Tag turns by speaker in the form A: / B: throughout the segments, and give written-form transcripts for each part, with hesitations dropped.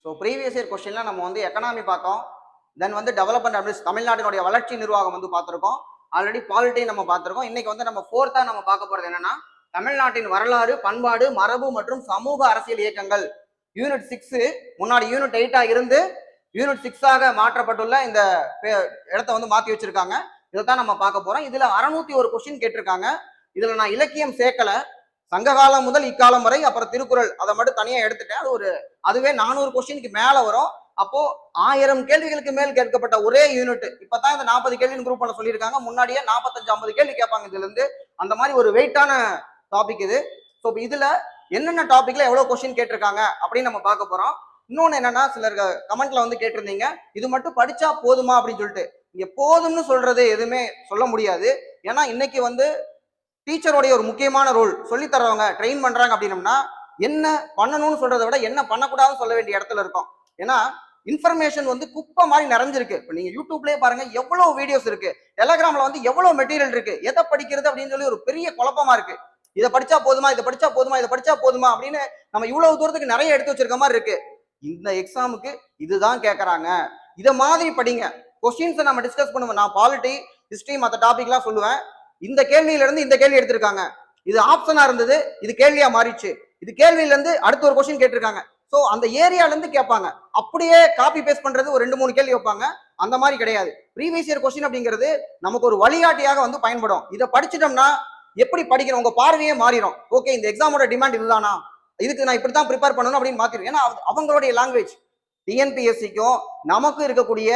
A: So previous year கொஸ்டின்ல நம்ம வந்து எக்கனாமி பார்த்தோம். தென் வந்து டெவலப்மெண்ட் அட்மினிஸ் தமிழ்நாட்டினுடைய வளர்ச்சி நிர்வாகம் வந்து பார்த்துருக்கோம். ஆல்ரெடி பாலிட்டி நம்ம பார்த்துருக்கோம். இன்னைக்கு வந்து நம்ம ஃபோர்த்தா நம்ம பார்க்க போறது என்னன்னா தமிழ்நாட்டின் வரலாறு, பண்பாடு, மரபு மற்றும் சமூக அரசியல் இயக்கங்கள். யூனிட் 6 முன்னாடி யூனிட் 8 இருந்து யூனிட் 6 மாற்றப்பட்டுள்ள இந்த இடத்த வந்து மாத்தி வச்சிருக்காங்க. இதைத்தான் நம்ம பார்க்க போறோம். இதுல 601 கொஸ்டின் கேட்டிருக்காங்க. இதுல நான் இலக்கியம் சேர்க்கல. சங்ககாலம் முதல் இக்காலம் வரை, அப்புறம் திருக்குறள் அதை மட்டும் தனியா எடுத்துட்டேன். அதுவே 400 கொஸ்டினுக்கு மேல வரும். அப்போ 1000 கேள்விகளுக்கு மேல் கேட்கப்பட்ட ஒரே யூனிட். இப்பதான் இந்த 40 கேள்வின்னு குரூப் பண்ண சொல்லியிருக்காங்க. முன்னாடியே 45-50 கேள்வி கேட்பாங்க இதுல இருந்து. அந்த மாதிரி ஒரு வெயிட்டான டாபிக் இது. ஸோ இதுல என்னென்ன டாபிக்ல எவ்வளவு கொஸ்டின் கேட்டிருக்காங்க அப்படின்னு நம்ம பார்க்க போறோம். இன்னொன்னு என்னன்னா, சிலர் கமெண்ட்ல வந்து கேட்டிருந்தீங்க, இது மட்டும் படிச்சா போதுமா அப்படின்னு சொல்லிட்டு. இங்க போதும்னு சொல்றது எதுவுமே சொல்ல முடியாது. ஏன்னா இன்னைக்கு வந்து டீச்சருடைய ஒரு முக்கியமான ரோல், சொல்லி தர்றவங்க ட்ரெயின் பண்றாங்க அப்படின்னம்னா என்ன பண்ணணும்னு சொல்றதை விட என்ன பண்ணக்கூடாதுன்னு சொல்ல வேண்டிய இடத்துல இருக்கும். ஏன்னா இன்ஃபர்மேஷன் வந்து குப்பை மாதிரி நிறைஞ்சிருக்கு. இப்போ நீங்க யூடியூப்லயே பாருங்க, எவ்வளவு வீடியோஸ் இருக்கு, டெலகிராம்ல வந்து எவ்வளவு மெட்டீரியல் இருக்கு, எதை படிக்கிறது அப்படின்னு சொல்லி ஒரு பெரிய குழப்பமா இருக்கு. இதை படிச்சா போதுமா, இதை படிச்சா போதுமா, இதை படிச்சா போதுமா அப்படின்னு நம்ம இவ்வளவு தூரத்துக்கு நிறைய எடுத்து வச்சிருக்க மாதிரி இருக்கு. இந்த எக்ஸாமுக்கு இதுதான் கேட்கறாங்க, இதை மாதிரி படிங்க. கொஸ்டின்ஸை நம்ம டிஸ்கஸ் பண்ணுவோம். நான் பாலிட்டி, ஹிஸ்டரி, மற்ற டாபிக்லாம் சொல்லுவேன். இந்த கேள்வியில இருந்து இந்த கேள்வி எடுத்திருக்காங்க, இது ஆப்ஷனா இருந்தது, இது கேள்வியா மாறிடுச்சு. இது கேள்வியில இருந்து அடுத்த ஒரு கொஸ்டின் கேட்டிருக்காங்க. ஸோ அந்த ஏரியால இருந்து கேட்பாங்க. அப்படியே காப்பி பேஸ்ட் பண்றது ஒரு 2-3 கேள்வி வைப்பாங்க. அந்த மாதிரி கிடையாது. ப்ரீவியஸ் இயர் கொஸ்டின் அப்படிங்கிறது நமக்கு ஒரு வழிகாட்டியாக வந்து பயன்படும். இதை படிச்சிட்டோம்னா எப்படி படிக்கணும் உங்க பார்வையே மாறிடும். ஓகே, இந்த எக்ஸாமோட டிமாண்ட் இதுதானா, இதுக்கு நான் இப்படித்தான் ப்ரிப்பேர் பண்ணணும் அப்படின்னு மாத்திரும். ஏன்னா அவங்களுடைய லாங்குவேஜ் டிஎன்பிஎஸ்சிக்கும் நமக்கு இருக்கக்கூடிய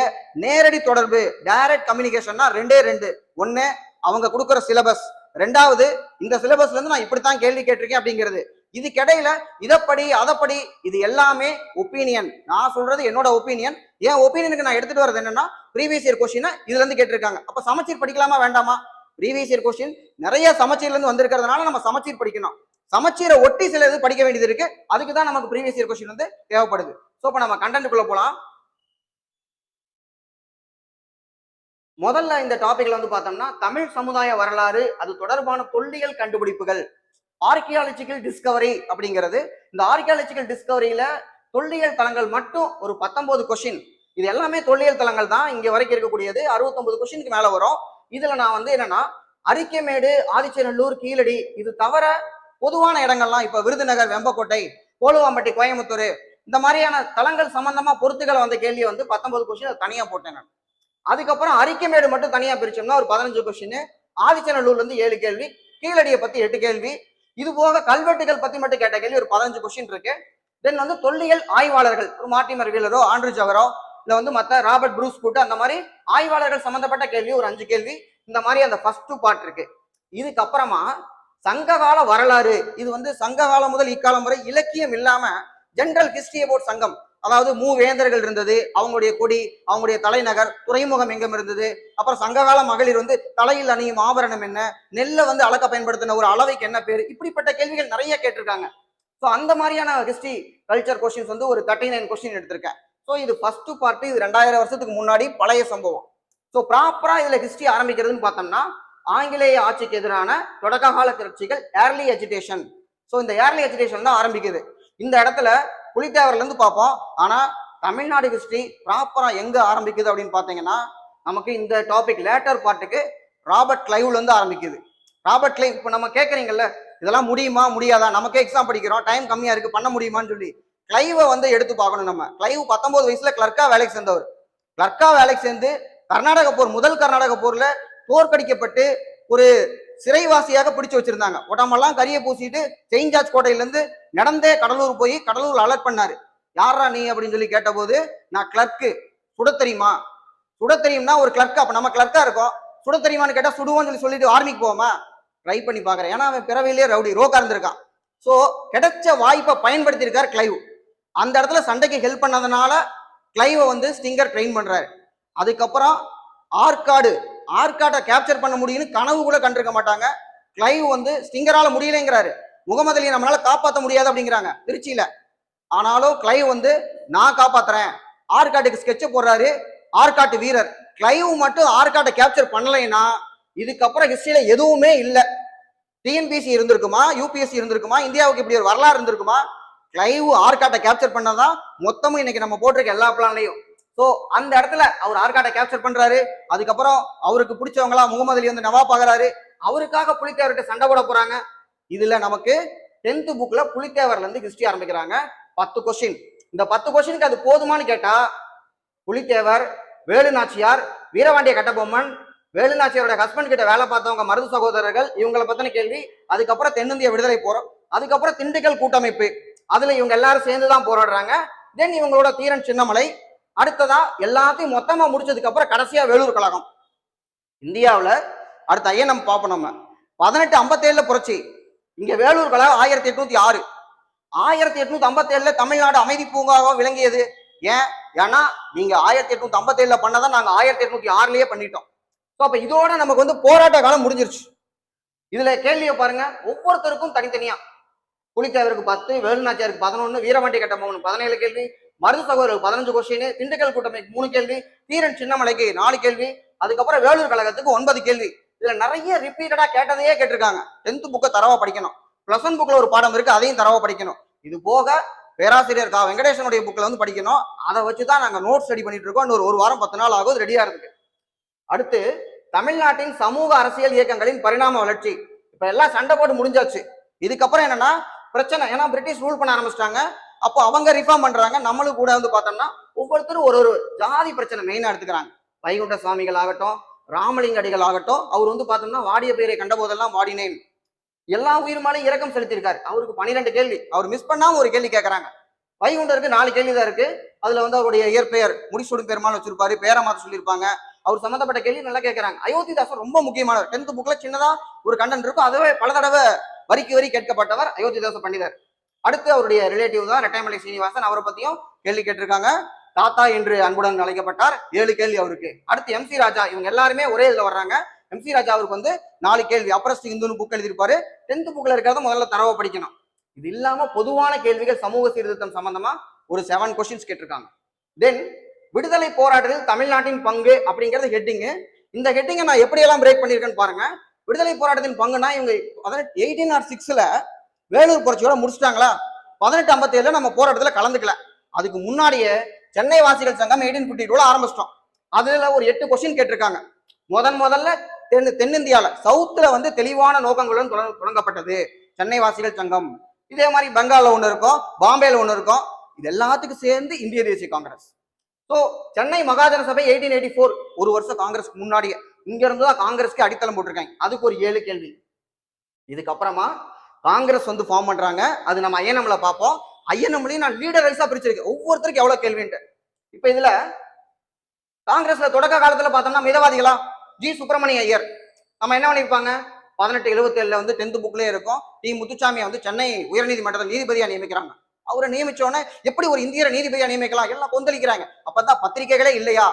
A: நேரடி தொடர்பு, டைரக்ட் கம்யூனிகேஷன்னா 2 ஒன்னு அவங்க கொடுக்குற சிலபஸ், 2வது இந்த சிலபஸ்ல இருந்து நான் இப்படித்தான் கேள்வி கேட்டிருக்கேன் அப்படிங்கிறது. இதுக்கிடையில இதப்படி அதப்படி இது எல்லாமே ஒப்பீனியன். நான் சொல்றது என்னோட ஒப்பீனியன். என் ஒப்பீனியனுக்கு நான் எடுத்துட்டு வரது என்னன்னா, ப்ரீவியஸ் இயர் கொஸ்டின் இதுல இருந்து கேட்டிருக்காங்க. அப்ப சமச்சீர் படிக்கலாமா வேண்டாமா? ப்ரீவியஸ் இயர் கொஸ்டின் நிறைய சமச்சீர்ல இருந்து வந்திருக்கிறதுனால நம்ம சமச்சீர் படிக்கணும். சமச்சீரை ஒட்டி சில இது படிக்க வேண்டியது இருக்கு. அதுக்கு தான் நமக்கு ப்ரீவியஸ் இயர் கொஸ்டின் வந்து தேவைப்படுது. ஸோ இப்போ நம்ம கண்டென்ட்டுக்குள்ள போலாம். முதல்ல இந்த டாபிக்ல வந்து பார்த்தோம்னா தமிழ் சமுதாய வரலாறு, அது தொடர்பான தொல்லியல் கண்டுபிடிப்புகள், ஆர்கியாலஜிக்கல் டிஸ்கவரி அப்படிங்கிறது. இந்த ஆர்கியாலஜிக்கல் டிஸ்கவரியில தொல்லியல் தளங்கள் மட்டும் ஒரு 19 கொஸ்டின். இது எல்லாமே தொல்லியல் தளங்கள் தான். இங்க வரைக்கும் இருக்கக்கூடியது 69 கொஸ்டினுக்கு மேல வரும். இதுல நான் வந்து என்னன்னா, அரிக்கமேடு, ஆதிச்சநல்லூர், கீழடி, இது தவிர பொதுவான இடங்கள்லாம் இப்ப விருதுநகர், வெம்பக்கோட்டை, கோலுவாம்பட்டி, கோயம்புத்தூர், இந்த மாதிரியான தளங்கள் சம்பந்தமா பொறுத்துக்களை வந்த கேள்வி வந்து 19 கொஸ்டின் தனியா போட்டேன் நான். அதுக்கப்புறம் அரிக்கமேடு மட்டும் தனியா பிரிச்சோம்னா ஒரு 15 கொஸ்டின், ஆதிச்சநல்லூர்ல இருந்து 7 கேள்வி, கீழடியை பத்தி 8 கேள்வி, இது போக கல்வெட்டுகள் பத்தி மட்டும் கேட்ட கேள்வி ஒரு 15 கொஸ்டின் இருக்கு. தென் வந்து தொல்லியல் ஆய்வாளர்கள், ஒரு மார்ட்டிமர் வீலரோ, ஆண்ட்ரூ ஜவரோ, இல்ல வந்து மத்த ராபர்ட் ப்ரூஸ் கூட்டு, அந்த மாதிரி ஆய்வாளர்கள் சம்பந்தப்பட்ட கேள்வி ஒரு 5 கேள்வி. இந்த மாதிரி அந்த ஃபர்ஸ்ட் பார்ட் இருக்கு. இதுக்கப்புறமா சங்ககால வரலாறு, இது வந்து சங்ககாலம் முதல் இக்காலம் வரை இலக்கியம் இல்லாம ஜெனரல் ஹிஸ்டரி அபவுட் சங்கம், அதாவது மூவேந்தர்கள் இருந்தது, அவங்களுடைய கொடி, அவங்களுடைய தலைநகர், துறைமுகம் எங்கும் இருந்தது, அப்புறம் சங்ககால மகளிர் வந்து தலையில் அணியும் ஆபரணம் என்ன, நெல்லை வந்து அளக்க பயன்படுத்தின ஒரு அளவைக்கு என்ன பேரு, இப்படிப்பட்ட கேள்விகள் நிறைய கேட்டிருக்காங்க. ஸோ அந்த மாதிரியான ஹிஸ்டரி கல்ச்சர் கொஸ்டின்ஸ் வந்து ஒரு 39 கொஸ்டின் எடுத்திருக்கேன். ஸோ இது ஃபர்ஸ்ட் பார்ட். இது 2000 வருஷத்துக்கு முன்னாடி பழைய சம்பவம். ஸோ ப்ராப்பரா இதுல ஹிஸ்டரி ஆரம்பிக்கிறதுன்னு பார்த்தோம்னா, ஆங்கிலேய ஆட்சிக்கு எதிரான தொடக்க கால கிளர்ச்சிகள், ஏர்லி எஜிடேஷன். ஸோ இந்த ஏர்லி எஜிடேஷன் தான் ஆரம்பிக்குது. இந்த இடத்துல புலித்தேவர்ல இருந்து பார்ப்போம். ஆனா தமிழ்நாடு ஹிஸ்டரி ப்ராப்பரா எங்க ஆரம்பிக்குது அப்படின்னு பாத்தீங்கன்னா, நமக்கு இந்த டாபிக் லேட்டர் பார்ட்டுக்கு ராபர்ட் கிளைவ்ல இருந்து ஆரம்பிக்குது. ராபர்ட் கிளைவ், இப்போ நம்ம கேட்கறீங்கல்ல, இதெல்லாம் முடியுமா முடியாதா, நமக்கே எக்ஸாம் படிக்கிறோம், டைம் கம்மியா இருக்கு, பண்ண முடியுமான்னு சொல்லி கிளைவை வந்து எடுத்து பார்க்கணும். நம்ம கிளைவ் 19 வயசுல கிளர்க்கா வேலைக்கு சேர்ந்தவர். கிளர்க்கா வேலைக்கு சேர்ந்து கர்நாடக போர், முதல் கர்நாடக போர்ல தோற்கடிக்கப்பட்டு ஒரு சிறைவாசியாக பிடிச்சு வச்சிருந்தாங்க. உடம்பெல்லாம் கரிய பூசிட்டு செயின்ட் ஜார்ஜ் கோட்டையில இருந்து நடந்தே கடலூர் போய் கடலூர் அலர்ட் பண்ணாரு. யாரா நீ அப்படின்னு சொல்லி கேட்ட போது, நான் கிளர்க்கு, சுட தெரியுமா, சுட தெரியும்னா ஒரு கிளர்க்கா, அப்ப நம்ம கிளர்க்கா இருக்கோம், சுட தெரியுமான்னு கேட்டா சுடுவோம்னு சொல்லிட்டு ஆர்மிக்கு போவோமா, ட்ரை பண்ணி பாக்குறேன். ஏன்னா அவன் பிறவிலேயே ரவுடி ரோக்கா இருந்திருக்கான். ஸோ கிடைச்ச வாய்ப்பை பயன்படுத்தி இருக்கார் கிளைவ். அந்த இடத்துல சண்டைக்கு ஹெல்ப் பண்ணதுனால கிளைவை வந்து ஸ்டிங்கர் ட்ரெயின் பண்றாரு. அதுக்கப்புறம் ஆர்காட்டை கேப்சர் பண்ண முடியும்னு கனவு கூட கண்டிருக்க மாட்டாங்க. கிளைவ் வந்து ஸ்டிங்கரால முடியலைங்கிறாரு. முகமது அலி நம்மளால காப்பாற்ற முடியாது அப்படிங்கிறாங்க திருச்சியில. ஆனாலும் கிளைவ் வந்து நான் காப்பாத்துறேன், ஆர்காட்டுக்கு ஸ்கெட்ச் போடுறாரு. ஆர்காட்டு வீரர் கிளைவ் மட்டும் ஆர்காட்டை கேப்சர் பண்ணலைன்னா இதுக்கப்புறம் ஹிஸ்டரியில எதுவுமே இல்லை. டிஎன்பிஎஸ்சி இருந்திருக்குமா, யூபிஎஸ்சி இருந்திருக்குமா, இந்தியாவுக்கு இப்படி ஒரு வரலாறு இருந்திருக்குமா? லைவ் ஆர்காட்டை கேப்சர் பண்ணதான் மொத்தமும் இன்னைக்கு நம்ம போட்டிருக்க எல்லா பிளான்லையும். ஸோ அந்த இடத்துல அவர் ஆர்காட்டை கேப்சர் பண்றாரு. அதுக்கப்புறம் அவருக்கு பிடிச்சவங்களா முகமது அலி வந்து நவாப் ஆகிறாரு. அவருக்காக புலித்தேவர்கிட்ட சண்டை போட போறாங்க. இதுல நமக்கு 10th புக்ல புலித்தேவர்ல இருந்து ஹிஸ்டரி ஆரம்பிக்கிறாங்க. 10 கொஸ்டின். இந்த 10 கொஸ்டினுக்கு அது போதுமானு கேட்டா, புலித்தேவர், வேலு நாச்சியார், வீரபாண்டிய கட்டபொம்மன், வேலு நாச்சியாரோட ஹஸ்பண்ட் கிட்ட வேலை பார்த்தவங்க மருது சகோதரர்கள், இவங்களை பத்தின கேள்வி. அதுக்கப்புறம் தென்னிந்திய விடுதலை போறோம். அதுக்கப்புறம் திண்டுக்கல் கூட்டமைப்பு, அதுல இவங்க எல்லாரும் சேர்ந்துதான் போராடுறாங்க. தென் இவங்களோட தீரன் சின்னமலை. அடுத்ததா எல்லாத்தையும் மொத்தமா முடிச்சதுக்கு அப்புறம் கடைசியா வேலூர் கழகம். இந்தியாவுல அடுத்த ஐயனம் பார்ப்போம் நம்ம. 1857 புரட்சி. இங்க வேலூர் கழகம் 1806. 1857 தமிழ்நாடு அமைதி பூங்காவா விளங்கியது. ஏன்? ஏன்னா நீங்க 1857 பண்ணதான் நாங்க 1806லயே பண்ணிட்டோம். அப்ப இதோட நமக்கு வந்து போராட்ட காலம் முடிஞ்சிருச்சு. இதுல கேள்வியை பாருங்க, ஒவ்வொருத்தருக்கும் தனித்தனியா. புலித்தேவருக்கு 10, வேலுநாச்சியாருக்கு 11, வீரபாண்டிய கட்டபொம்மன் 17 கேள்வி, மருது சகோதரர் 15 கொஸ்டின், திண்டுக்கல் கூட்டமைக்கு 3 கேள்வி, தீரன் சின்னமலைக்கு 4 கேள்வி, அதுக்கப்புறம் வேலூர் கழகத்துக்கு 9 கேள்வி. இதுல நிறைய ரிப்பீட்டடா கேட்டதையே கேட்டிருக்காங்க. 10th புக்கை தரவா படிக்கணும். +1 புக்ல ஒரு பாடம் இருக்கு, அதையும் தரவா படிக்கணும். இது போக பேராசிரியர் கா வெங்கடேசனுடைய புக்ல வந்து படிக்கணும். அதை வச்சுதான் நாங்க நோட்ஸ் ரெடி பண்ணிட்டு இருக்கோம். இன்னொரு 1 வாரம் 10 நாள் ஆகும் ரெடியா இருக்கு. அடுத்து தமிழ்நாட்டின் சமூக அரசியல் இயக்கங்களின் பரிணாம வளர்ச்சி. இப்ப எல்லாம் சண்டை போட்டு முடிஞ்சாச்சு. இதுக்கப்புறம் என்னன்னா பிரச்சனை. ஏன்னா பிரிட்டிஷ் ரூல் பண்ண ஆரம்பிச்சிட்டாங்க. அப்போ அவங்க ரிஃபார்ம் பண்றாங்க. நம்மளும் கூட வந்து பார்த்தோம்னா ஒவ்வொருத்தரும் ஒரு ஜாதி பிரச்சனை மெயினா எடுத்துக்கிறாங்க. வைகுண்ட சுவாமிகள் ஆகட்டும், ராமலிங்க அடிகள் ஆகட்டும், அவர் வந்து பார்த்தோம்னா வாடிய பேரை கண்ட போதெல்லாம் வாடினேன், எல்லா உயிர் மேலும் இரக்கம் செலுத்தியிருக்காரு. அவருக்கு 12 கேள்வி. அவர் மிஸ் பண்ணாம ஒரு கேள்வி கேட்கறாங்க. வைகுண்டருக்கு 4 கேள்விதான் இருக்கு. அதுல வந்து அவருடைய இயற்பெயர் முடிசூடும் பெருமாள் வச்சிருப்பாரு, பேரை மாத்த சொல்லியிருப்பாங்க. அவர் சம்பந்தப்பட்ட கேள்வி நல்லா கேட்கறாங்க. அயோத்திதாசர் ரொம்ப முக்கியமானவர். 10th புக்ல சின்னதா ஒரு கண்டென்ட் இருக்கும். அதுவே பல தடவை வரிக்கு வரி கேட்கப்பட்டவர் அயோத்திதாச பண்டிதர். அடுத்து அவருடைய ரிலேட்டிவ் தான் ரெட்டைமலை சீனிவாசன். அவரை பத்தியும் கேள்வி கேட்டிருக்காங்க. தாத்தா என்று அன்புடன் அழைக்கப்பட்டார். 7 கேள்வி அவருக்கு. அடுத்து MC ராஜா. இவங்க எல்லாருமே ஒரே இதுல வர்றாங்க. MC ராஜா அவருக்கு வந்து 4 கேள்வி. அப்ரஸ்ட் இந்துன்னு புக் எழுதியிருப்பாரு. 10th புக்ல இருக்கிறத முதல்ல தரவ படிக்கணும். இது இல்லாம பொதுவான கேள்விகள் சமூக சீர்திருத்தம் சம்பந்தமா ஒரு 7 கொஸ்டின்ஸ் கேட்டிருக்காங்க. தென் விடுதலை போராட்டத்தில் தமிழ்நாட்டின் பங்கு அப்படிங்கிறது ஹெட்டிங். இந்த ஹெட்டிங்கை நான் எப்படியெல்லாம் பிரேக் பண்ணியிருக்கேன்னு பாருங்க. விடுதலை போராட்டத்தின் பங்குனா இவங்க 1806ல வேலூர் புரட்சியோட முடிச்சிட்டாங்களா. 1857 நம்ம போராட்டத்துல கலந்துக்கல. அதுக்கு முன்னாடியே சென்னை வாசிகள் சங்கம் 1852 ஆரம்பிச்சிட்டோம். அதுல ஒரு 8 கொஸ்டின் கேட்டிருக்காங்க. முதல்ல தென்னிந்தியால சவுத்துல வந்து தெளிவான நோக்கங்களுடன் தொடங்கப்பட்டது சென்னை வாசிகள் சங்கம். இதே மாதிரி பெங்கால்ல ஒண்ணு இருக்கும், பாம்பேல ஒண்ணு இருக்கும். இது எல்லாத்துக்கும் சேர்ந்து இந்திய தேசிய காங்கிரஸ். ஸோ சென்னை மகாஜன சபை 1884, ஒரு வருஷம் காங்கிரஸ்க்கு முன்னாடியே இங்க இருந்துதான் காங்கிரஸ்க்கு அடித்தளம் போட்டிருக்காங்க. அதுக்கு ஒரு 7 கேள்வி. இதுக்கப்புறமா காங்கிரஸ் வந்து ஃபார்ம் பண்றாங்க. அது நம்ம ஐஎன்எம்ல பார்ப்போம். ஐஎன்எம்லயும் நான் லீடர் வைஸா பிரிச்சிருக்கேன், ஒவ்வொருத்தருக்கு எவ்வளவு கேள்வின்ட்டு. இப்ப இதுல காங்கிரஸ்ல தொடக்க காலத்துல பார்த்தோம்னா மிதவாதிகளா ஜி சுப்பிரமணிய ஐயர். நம்ம என்ன பண்ணிருப்பாங்க, 1877 வந்து 10th புக்லயே இருக்கும். டி முத்துசாமியை வந்து சென்னை உயர்நீதிமன்றத்தில் நீதிபதியா நியமிக்கிறாங்க. அவரை நியமிச்சோன்னே எப்படி ஒரு இந்தியரை நீதிபதியா நியமிக்கலாம், எல்லாம் கொந்தளிக்கிறாங்க. அப்பதான் பத்திரிகைகளே இல்லையா.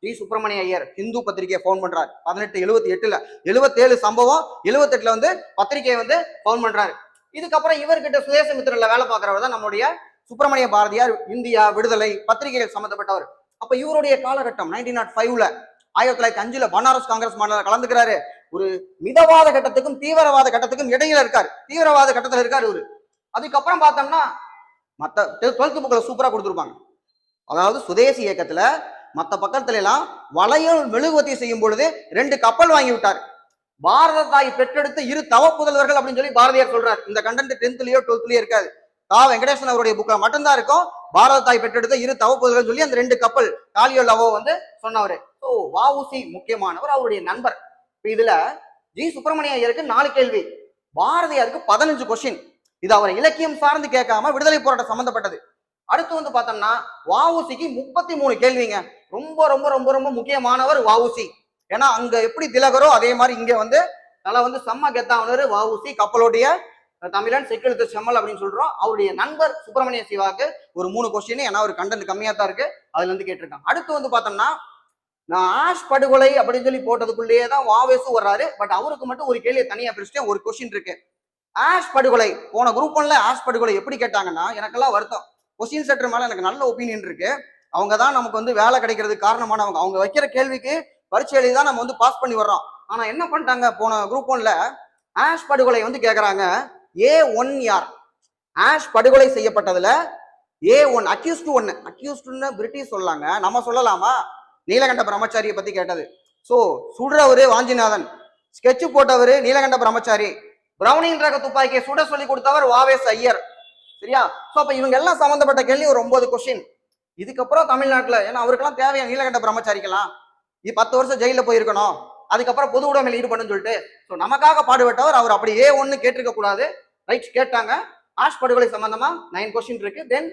A: ஜி சுப்பிரமணிய ஐயர் ஹிந்து பத்திரிகையை ஃபவுண்ட் பண்றாரு 1878. 77 சம்பவம், 78 வந்து பத்திரிகையை வந்து ஃபவுண்ட் பண்றாரு. இதுக்கப்புறம் இவர்கிட்ட சுதேசமித்திரன்ல வேலை பார்க்கிறவர் தான் நம்முடைய சுப்பிரமணிய பாரதியார். இந்தியா விடுதலை பத்திரிகைகள் சம்பந்தப்பட்டவர். அப்ப இவருடைய காலகட்டம் 1905ல 1905 பனாரஸ் காங்கிரஸ் மாநாட்டில் கலந்துக்கிறாரு. ஒரு மிதவாத கட்டத்துக்கும் தீவிரவாத கட்டத்துக்கும் இடையில இருக்காரு. தீவிரவாத கட்டத்துல இருக்காரு இவரு. அதுக்கப்புறம் பார்த்தோம்னா மத்த 12th புக்ல சூப்பரா கொடுத்துருப்பாங்க. அதாவது சுதேசி இயக்கத்துல மத்த பக்கத்துல எல்லாம் வளையல் மெழுகுவத்தி செய்யும் பொழுது 2 கப்பல் வாங்கி விட்டார். பாரத தாய் பெற்றெடுத்த 2 தவ புதல்வர்கள் அப்படின்னு சொல்லி பாரதியார் சொல்றாரு. இந்த கண்டென்ட் 10th-லயோ 12th-லயோ இருக்காது. கா வெங்கடேசன் அவருடைய புக்ல மட்டும்தான் இருக்கும். பாரத தாய் பெற்றெடுத்த 2 தவ புதல்வர்கள் சொல்லி அந்த 2 கப்பல் காலியோ லவோ வந்து சொன்னவரு. ஸோ வஉசி முக்கியமானவர், அவருடைய நண்பர். இதுல ஜி சுப்பிரமணிய ஐயருக்கு 4 கேள்வி, பாரதியாருக்கு 15 கொஸ்டின். இது அவர் இலக்கியம் சார்ந்து கேட்காம விடுதலை போராட்டம் சம்பந்தப்பட்டது. அடுத்து வந்து பார்த்தோம்னா வஉசிக்கு 33 கேள்விங்க. ரொம்ப ரொம்ப ரொம்ப ரொம்ப முக்கியமானவர் வஉசி. ஏன்னா அங்க எப்படி திலகரோ அதே மாதிரி இங்க வந்து நல்லா வந்து செம்ம கெத்தானவர் வஉசி. கப்பலோடைய தமிழன் செக்கெழுத்து செம்மல் அப்படின்னு சொல்றோம். அவருடைய நண்பர் சுப்பிரமணிய சிவாக்கு ஒரு 3 கொஸ்டின். ஏன்னா ஒரு கண்டென்ட் கம்மியா தான் இருக்கு, அதுல இருந்து கேட்டிருக்காங்க. அடுத்து வந்து பார்த்தோம்னா நான் ஆஷ் படுகொலை அப்படின்னு சொல்லி போட்டதுக்குள்ளேயே தான் வாவேசு வர்றாரு. பட் அவருக்கு மட்டும் ஒரு கேள்வியை தனியா பிரிச்சுட்டேன். ஒரு கொஸ்டின் இருக்கு, ஆஷ் படுகொலை. போன குரூப் 1ல ஆஷ் படுகொலை எப்படி கேட்டாங்கன்னா எனக்கெல்லாம் வருத்தம். கொஸ்டின் செட்டர் மேல எனக்கு நல்ல ஒப்பீனியன் இருக்கு. அவங்க தான் நமக்கு வந்து வேலை கிடைக்கிறதுக்கு காரணமானவங்க. அவங்க வைக்கிற கேள்விக்கு பரீட்சை எழுதி தான் நம்ம வந்து பாஸ் பண்ணி வர்றோம். ஆனா என்ன பண்ணிட்டாங்க, போன குரூப் 1ல ஆஷ் படுகொலை வந்து கேட்கறாங்க. A1 யார், ஆஷ் படுகொலை செய்யப்பட்டதுல A1 அக்யூஸ்டு பிரிட்டிஷ் சொல்லாங்க, நம்ம சொல்லலாமா? நீலகண்ட பிரம்மச்சாரியை பத்தி கேட்டது. சோ சுடுறவரு வாஞ்சிநாதன், ஸ்கெட்ச் போட்டவரு நீலகண்ட பிரம்மச்சாரி, பிரவுனிங் ரக துப்பாக்கியை சுட சொல்லி கொடுத்தவர் வாவேஸ் ஐயர். சரியா? சோ அப்ப இவங்க எல்லாம் சம்பந்தப்பட்ட கேள்வி ஒரு 9 கொஸ்டின். இதுக்கப்புறம் தமிழ்நாட்டுல, ஏன்னா அவருக்கெல்லாம் தேவையா நீலகண்ட பிரம்மச்சாரிக்கலாம் 10 வருஷம் ஜெயில போயிருக்கணும், அதுக்கப்புறம் பொது உடைமையில் ஈடுபடும் சொல்லிட்டு சோ நமக்காக பாடுபட்டவர் அவர். அப்படி A1 கேட்டிருக்க கூடாது. ரைட், கேட்டாங்க. ஆஷ் படுகொலை சம்பந்தமா 9 கொஸ்டின் இருக்கு. தென்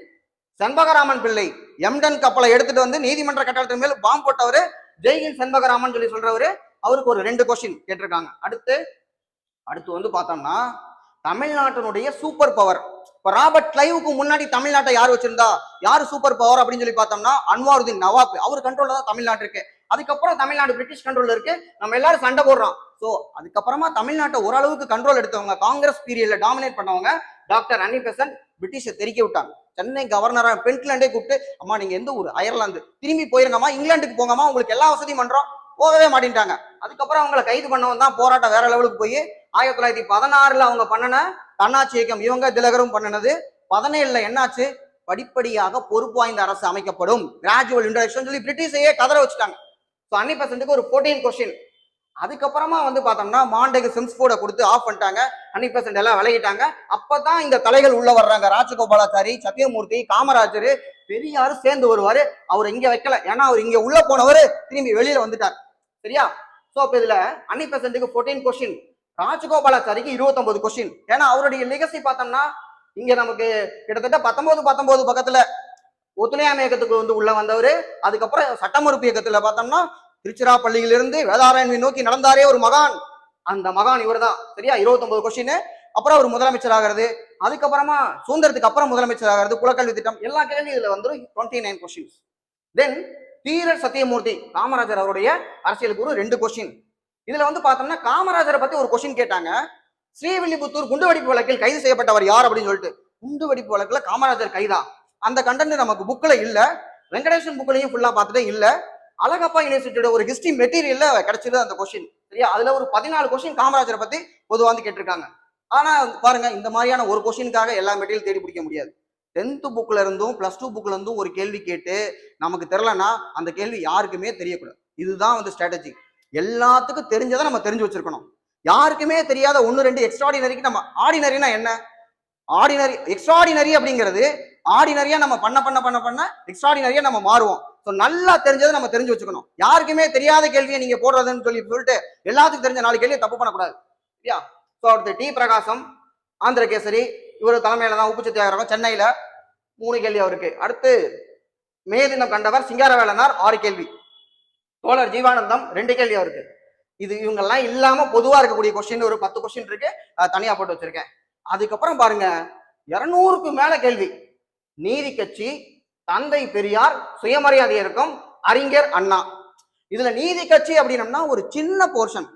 A: செண்பகராமன் பிள்ளை எம்டன் கப்பலை எடுத்துட்டு வந்து நீதிமன்ற கட்டடத்தின் மேல் பாம்பு போட்டவரு ஜெய்ஹிந்த் செண்பகராமன் சொல்லி சொல்றவரு, அவருக்கு ஒரு 2 கொஸ்டின் கேட்டிருக்காங்க. அடுத்து வந்து பார்த்தோம்னா தமிழ்நாட்டினுடைய சூப்பர் பவர். இப்ப ராபர்ட் கிளைவுக்கு முன்னாடி தமிழ்நாட்டை யார் வச்சிருந்தா, யாரு சூப்பர் பவர் அப்படின்னு சொல்லி பார்த்தோம்னா அன்வாருதீன் நவாப். அவர் கண்ட்ரோல்ல தான் தமிழ்நாடு இருக்கு. அதுக்கப்புறம் தமிழ்நாடு பிரிட்டிஷ் கண்ட்ரோல்ல இருக்கு. நம்ம எல்லாரும் சண்டை போடுறோம். சோ அதுக்கப்புறமா தமிழ்நாட்டை ஓரளவுக்கு கண்ட்ரோல் எடுத்தவங்க, காங்கிரஸ் பீரியட்ல டாமினேட் பண்ணவங்க டாக்டர் அன்னி பெசன்ட் பிரிட்டிஷை தெரிக்க விட்டாங்க. சென்னை கவர்னரா பென்ட்லாண்டே கூப்பிட்டு, அம்மா நீங்க எந்த ஊர், அயர்லாந்து, திரும்பி போயிருங்கம்மா, இங்கிலாந்துக்கு போங்கம்மா, உங்களுக்கு எல்லா வசதியும் பண்றோம். போகவே மாட்டேன்ட்டாங்க. அதுக்கப்புறம் அவங்களை கைது பண்ணவன் தான் போராட்டம் வேற லெவலுக்கு போய் 1916 அவங்க பண்ணின தன்னாட்சி இயக்கம், இவங்க திலகரும் பண்ணினது. 17 என்னாச்சு, படிப்படியாக பொறுப்பு வாய்ந்த அரசு அமைக்கப்படும், கிராஜுவல் இன்ட்ரடக்ஷன் சொல்லி பிரிட்டிஷையே கதற வச்சுட்டாங்க. ஸோ அன்னி பெசன்ட்டுக்கு ஒரு 14 கொஸ்டின். அதுக்கப்புறமா வந்து பார்த்தோம்னா மாண்டேகு செம்ஸ்போர்டை கொடுத்து ஆஃப் பண்ணிட்டாங்க. அன்னி பெசன்ட் எல்லாம் விலகிட்டாங்க. அப்பதான் இந்த தலைகள் உள்ள வர்றாங்க. ராஜகோபாலாச்சாரி, சத்தியமூர்த்தி, காமராஜர், பெரியாரு சேர்ந்து வருவாரு. அவர் இங்க வைக்கல, ஏன்னா அவர் இங்க உள்ள போனவர் திரும்பி வெளியில வந்துட்டார். சரியா? சோ அப்ப இதுல அன்னி பெசன்ட்டுக்கு 14 கொஸ்டின், ராஜகோபாலாச்சாரிக்கு 29 கொஸ்டின். ஏன்னா அவருடைய லெகசி பார்த்தோம்னா இங்க நமக்கு கிட்டத்தட்ட 19 பக்கத்துல ஒத்துழையாமை இயக்கத்துக்கு வந்து உள்ள வந்தவர். அதுக்கப்புறம் சட்ட மறுப்பு இயக்கத்துல பார்த்தோம்னா திருச்சிராப்பள்ளியிலிருந்து வேதாரண்யம் நோக்கி நடந்தாரே ஒரு மகான், அந்த மகான் இவர் தான். சரியா? 29 கொஸ்டின். அப்புறம் அவர் முதலமைச்சர் ஆகிறது. அதுக்கப்புறமா சுதந்திரத்துக்கு அப்புறம் முதலமைச்சர் ஆகிறது, குலக்கல்வி திட்டம், எல்லா கேள்வி இதுல வந்துடும் 29 கொஸ்டின். தென் தீரர் சத்தியமூர்த்தி, காமராஜர் அவருடைய அரசியல் குரு, 2 கொஸ்டின். இதுல வந்து பார்த்தோம்னா காமராஜரை பத்தி ஒரு கொஸ்டின் கேட்டாங்க. ஸ்ரீவில்லிபுத்தூர் குண்டுவெடிப்பு வழக்கில் கைது செய்யப்பட்டவர் யார் அப்படின்னு சொல்லிட்டு. குண்டுவெடிப்பு வழக்குல காமராஜர் கைதா, அந்த கண்டென்ட் நமக்கு புக்ல இல்ல, வெங்கடேசன் புக்லையும் ஃபுல்லா பார்த்துட்டே இல்ல. அழகப்பா யூனிவர்சிட்டியோட ஒரு ஹிஸ்டரி மெட்டீரியல்ல கிடைச்சது அந்த கொஸ்டின். சரியா? அதுல ஒரு 14 கொஸ்டின் காமராஜரை பத்தி பொதுவா வந்து கேட்டிருக்காங்க. ஆனா பாருங்க, இந்த மாதிரியான ஒரு கொஸ்டினுக்காக எல்லா மெட்டீரியல் தேடி பிடிக்க முடியாது. 10th புக்ல இருந்தும் +2 புக்ல இருந்தும் ஒரு கேள்வி கேட்டு நமக்கு தெரியலன்னா அந்த கேள்வி யாருக்குமே தெரியக்கூடாது. இதுதான் வந்து ஸ்ட்ராட்டஜி. எல்லாத்துக்கும் தெரிஞ்சதை நம்ம தெரிஞ்சு வச்சிருக்கணும். யாருக்குமே தெரியாத 1 2 எக்ஸ்ட்ராடினரிக்கு நம்ம, ஆர்டினரினா என்ன, ஆர்டினரி எக்ஸ்ட்ராடினரி அப்படிங்கிறது ஆர்டினரியா நம்ம பண்ண எக்ஸ்ட்ராடினரியா நம்ம மாறுவோம். ஸோ நல்லா தெரிஞ்சதை நம்ம தெரிஞ்சு வச்சுக்கணும். யாருக்குமே தெரியாத கேள்வியை நீங்க போடுறதுன்னு சொல்லிட்டு எல்லாத்துக்கும் தெரிஞ்ச 4 கேள்வியை தப்பு பண்ணக்கூடாது. சரியா? ஸோ அடுத்து டி பிரகாசம், ஆந்திரகேசரி, இவர் தலைமையில தான் உப்பு சத்தியாகிரகம், சென்னையில 3 கேள்வி அவருக்கு. அடுத்து மேதினம் கண்டவர் சிங்காரவேலனார் 6 கேள்வி. தோழர் ஜீவானந்தம் 2 கேள்வி அவருக்கு. இது இவங்கெல்லாம் இல்லாம பொதுவா இருக்கக்கூடிய கொஸ்டின் ஒரு 10 கொஸ்டின் இருக்கு, தனியா போட்டு வச்சிருக்கேன். அதுக்கப்புறம் பாருங்க 200க்கு மேல கேள்வி. நீதி கட்சி, தந்தை பெரியார், சுயமரியாதை இயக்கம், அறிஞர் அண்ணா. இதுல நீதி கட்சி அப்படின்னம்னா ஒரு சின்ன போர்ஷன்,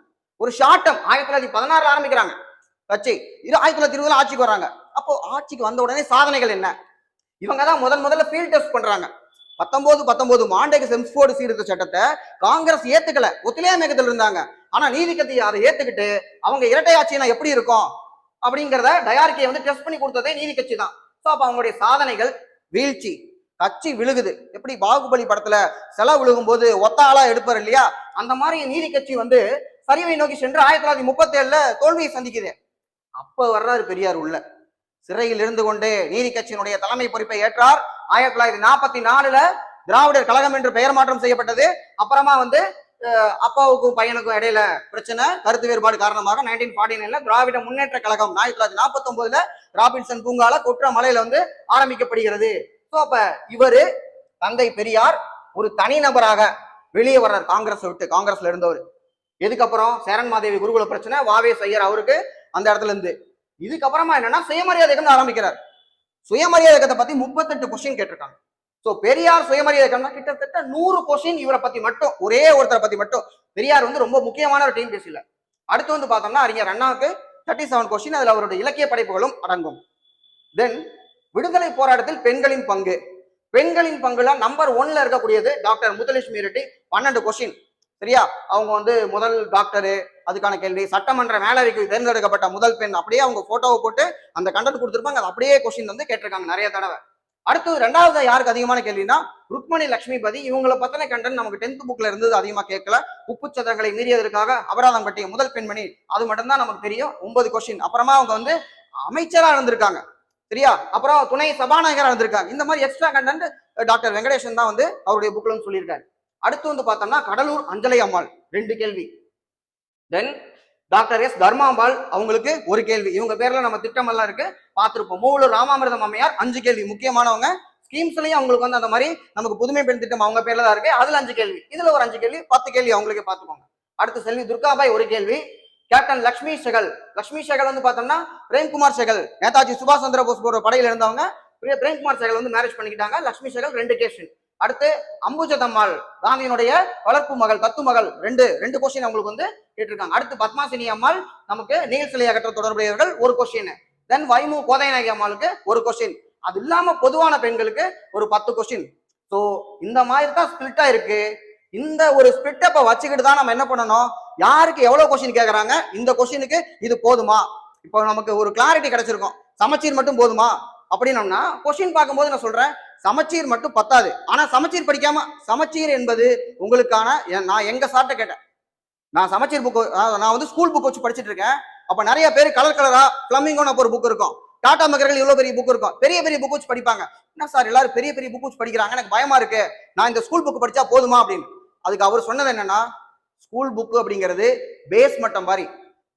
A: ஒரு ஷார்ட் டேர்ம். 1916 ஆரம்பிக்கிறாங்க கட்சி, 1920 ஆட்சிக்கு வர்றாங்க. அப்போ ஆட்சிக்கு வந்த உடனே சாதனைகள் என்ன, இவங்க தான் முதல்ல ஃபீல்ட் டெஸ்ட் பண்றாங்க. 1919 மாண்டேகு செம்ஸ்போர்டு சீர்திருத்த சட்டத்தை காங்கிரஸ் ஏத்துக்கல, ஒத்துழையாமை இயக்கத்தில் இருந்தாங்க. ஆனா நீதி கட்சி அதை ஏத்துக்கிட்டு அவங்க இரட்டை ஆட்சினா எப்படி இருக்கும் அப்படிங்கிறத டயார்கியை வந்து டெஸ்ட் பண்ணி கொடுத்ததே நீதி கட்சி தான். ஸோ அப்ப அவங்களுடைய சாதனைகள், வீழ்ச்சி, கட்சி விழுகுது. எப்படி பாகுபலி படத்துல செலவு விழுகும் போது ஒத்த ஆளா எடுப்பார் இல்லையா, அந்த மாதிரி நீதி கட்சி வந்து சரிவை நோக்கி சென்று 1937 தோல்வியை சந்திக்குது. அப்ப வர்றாரு பெரியார் உள்ள, சிறையில் இருந்து கொண்டே நீதி கட்சியினுடைய தலைமை பொறுப்பை ஏற்றார். 1944 திராவிடர் கழகம் என்று பெயர் மாற்றம் செய்யப்பட்டது. அப்புறமா வந்து அப்பாவுக்கும் பையனுக்கும் இடையில பிரச்சனை, கருத்து வேறுபாடு காரணமாக 1949 திராவிட முன்னேற்ற கழகம் 1949 ராபின்சன் பூங்கால கொற்ற மலையில வந்து ஆரம்பிக்கப்படுகிறது. ஸோ அப்ப இவரு தந்தை பெரியார் ஒரு தனிநபராக வெளியே வர்றார் காங்கிரஸ் விட்டு, காங்கிரஸ்ல இருந்தவர். எதுக்கப்புறம் சேரன் மாதேவி குருகுல பிரச்சனை, வாவேஸ் ஐயர் அவருக்கு அந்த இடத்துல இருந்து. இதுக்கப்புறமா என்னன்னா சுயமரியாதை இயக்கம் ஆரம்பிக்கிறார். சுயமரியாதை இயக்கத்தை பத்தி 38 கொஸ்டின் கேட்டிருக்காங்க. சோ பெரியார் சுயமரியாதை இயக்கம்னா கிட்டத்தட்ட 100 கொஸ்டின் இவரை பத்தி மட்டும், ஒரே ஒருத்தரை பத்தி மட்டும். பெரியார் வந்து ரொம்ப முக்கியமான ஒரு டீம் பேசல. அடுத்து வந்து பார்த்தோம்னா அறிஞர் அண்ணாவுக்கு 37 கொஸ்டின், அதுல அவருடைய இலக்கிய படைப்புகளும் அடங்கும். தென் விடுதலை போராட்டத்தில் பெண்களின் பங்கு, பெண்களின் பங்குல நம்பர் 1ல இருக்கக்கூடியது டாக்டர் முத்துலட்சுமி ரெட்டி, 12 கொஸ்டின். சரியா? அவங்க வந்து முதல் டாக்டரு, அதுக்கான கேள்வி. சட்டமன்ற மேலவைக்கு தேர்ந்தெடுக்கப்பட்ட முதல் பெண், அப்படியே அவங்க போட்டோவை போட்டு அந்த கண்டென்ட் கொடுத்துருப்பாங்க. அது அப்படியே கொஸ்டின் வந்து கேட்டிருக்காங்க நிறைய தடவை. அடுத்து ரெண்டாவது யாருக்கு அதிகமான கேள்வினா ருக்மணி லட்சுமிபதி. இவங்களை பத்தின கண்டென்ட் நமக்கு 10th புக்ல இருந்து அதிகமா கேட்கல. உப்பு சட்டங்களை மீறியதற்காக அபராதம் கட்டிய முதல் பெண்மணி, அது மட்டும் தான் நமக்கு தெரியும். 9 கொஸ்டின். அப்புறமா அவங்க வந்து அமைச்சரா இருந்திருக்காங்க, சரியா? அப்புறம் துணை சபாநாயகரா இருந்திருக்காங்க. இந்த மாதிரி எக்ஸ்ட்ரா கண்டென்ட் டாக்டர் வெங்கடேசன் தான் வந்து அவருடைய புக்ல சொல்லியிருக்காரு. அடுத்து வந்து பார்த்தோம்னா கடலூர் அஞ்சலை அம்மாள் 2 கேள்வி. தென் டாக்டர் எஸ் தர்மாம்பாள், அவங்களுக்கு 1 கேள்வி. இவங்க பேர்ல நம்ம திட்டம் எல்லாம் இருக்கு, பார்த்திருப்போம். மூவலூர் ராமாமிர்தம் அம்மையார் 5 கேள்வி. முக்கியமானவங்க. ஸ்கீம்ஸ்லயும் அவங்களுக்கு வந்து அந்த மாதிரி நமக்கு புதுமை பெண் திட்டம் அவங்க பேர்ல தான் இருக்கு. அதுல 5 கேள்வி, இதுல ஒரு 5 கேள்வி, 10 கேள்வி அவங்களுக்கு பார்த்துக்கோங்க. அடுத்து செல்வி துர்காபாய் 1 கேள்வி. கேப்டன் லட்சுமி செகல். லட்சுமி செகல் வந்து பார்த்தோம்னா பிரேம்குமார் செகல், நேதாஜி சுபாஷ் சந்திர போஸ் போற படையில இருந்தவங்க. பிரேம்குமார் செகல் வந்து மேரேஜ் பண்ணிக்கிட்டாங்க. லட்சுமி செகல் 2 கேஷன். அடுத்து அம்புஜதம்மாள், காந்தியினுடைய வளர்ப்பு மகள், தத்து மகள், 2 கொஸ்டின் அவங்களுக்கு வந்து கேட்டிருக்காங்க. அடுத்து பத்மாசினி அம்மாள், நமக்கு நீல் சிலை அகற்ற தொடர்புடையவர்கள், 1 கொஸ்டின். தென் வைமு கோதைநாயகி அம்மாளுக்கு 1 கொஸ்டின். அது இல்லாம பொதுவான பெண்களுக்கு ஒரு 10 கொஸ்டின். ஸோ இந்த மாதிரி தான் ஸ்பிளிட்டா இருக்கு. இந்த ஒரு ஸ்பிளிட்டப்ப வச்சுக்கிட்டு தான் நம்ம என்ன பண்ணணும், யாருக்கு எவ்வளவு கொஸ்டின் கேட்கறாங்க, இந்த கொஸ்டினுக்கு இது போதுமா, இப்போ நமக்கு ஒரு கிளாரிட்டி கிடைச்சிருக்கும். சமச்சீர் மட்டும் போதுமா அப்படின்னோம்னா கொஸ்டின் பார்க்கும்போது நான் சொல்றேன், சமச்சீர் மட்டும் பத்தாது. ஆனா சமச்சீர் படிக்காம, சமச்சீர் என்பது உங்களுக்கான, நான் எங்க சார்ட்ட கேட்டேன், நான் சமச்சீர் புக், நான் வந்து ஸ்கூல் புக் வச்சு படிச்சுட்டு இருக்கேன். அப்ப நிறைய பேர் கலர் கலரா பிளமிங்கோன்னு ஒரு புக் இருக்கும், டாடா மக்கர்கள் இவ்வளவு பெரிய புக் இருக்கும், பெரிய பெரிய புக் வச்சு படிப்பாங்க. என்ன சார் எல்லாரும் பெரிய பெரிய புக் வச்சு படிக்கிறாங்க, எனக்கு பயமா இருக்கு, நான் இந்த ஸ்கூல் புக் படிச்சா போதுமா அப்படின்னு. அதுக்கு அவர் சொன்னது என்னன்னா, ஸ்கூல் புக் அப்படிங்கிறது பேஸ் மட்டம் மாதிரி.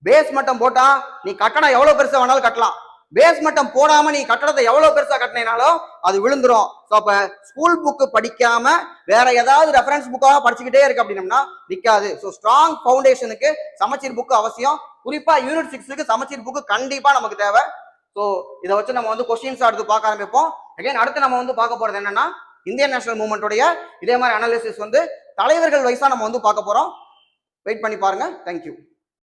A: பேஸ் மட்டம் போட்டா நீ கட்டணம் எவ்வளவு பெருசா வேணாலும் கட்டலாம். பேஸ் மட்டம் போடாம நீ கட்டடத்தை எவ்வளவு பெருசா கட்டினாலும் அது விழுந்துரும். அப்ப ஸ்கூல் புக் படிக்காம வேற ஏதாவது ரெஃபரன்ஸ் புக்காக படிச்சுக்கிட்டே இருக்கு அப்படின்னம்னா நிக்காது. ஸோ ஸ்ட்ராங் ஃபவுண்டேஷனுக்கு சமச்சீர் புக் அவசியம். குறிப்பா யூனிட் 6க்கு சமச்சீர் புக் கண்டிப்பா நமக்கு தேவை. ஸோ இதை வச்சு நம்ம வந்து கொஸ்டின்ஸ் அடுத்து பார்க்க ஆரம்பிப்போம். அகைன் அடுத்து நம்ம வந்து பார்க்க போறது என்னன்னா, இந்தியன் நேஷனல் மூவ்மெண்ட்டுடைய இதே மாதிரி அனாலிசிஸ் வந்து தலைவர்கள் வைஸா நம்ம வந்து பார்க்க போறோம். வெயிட் பண்ணி பாருங்க. தேங்க்யூ.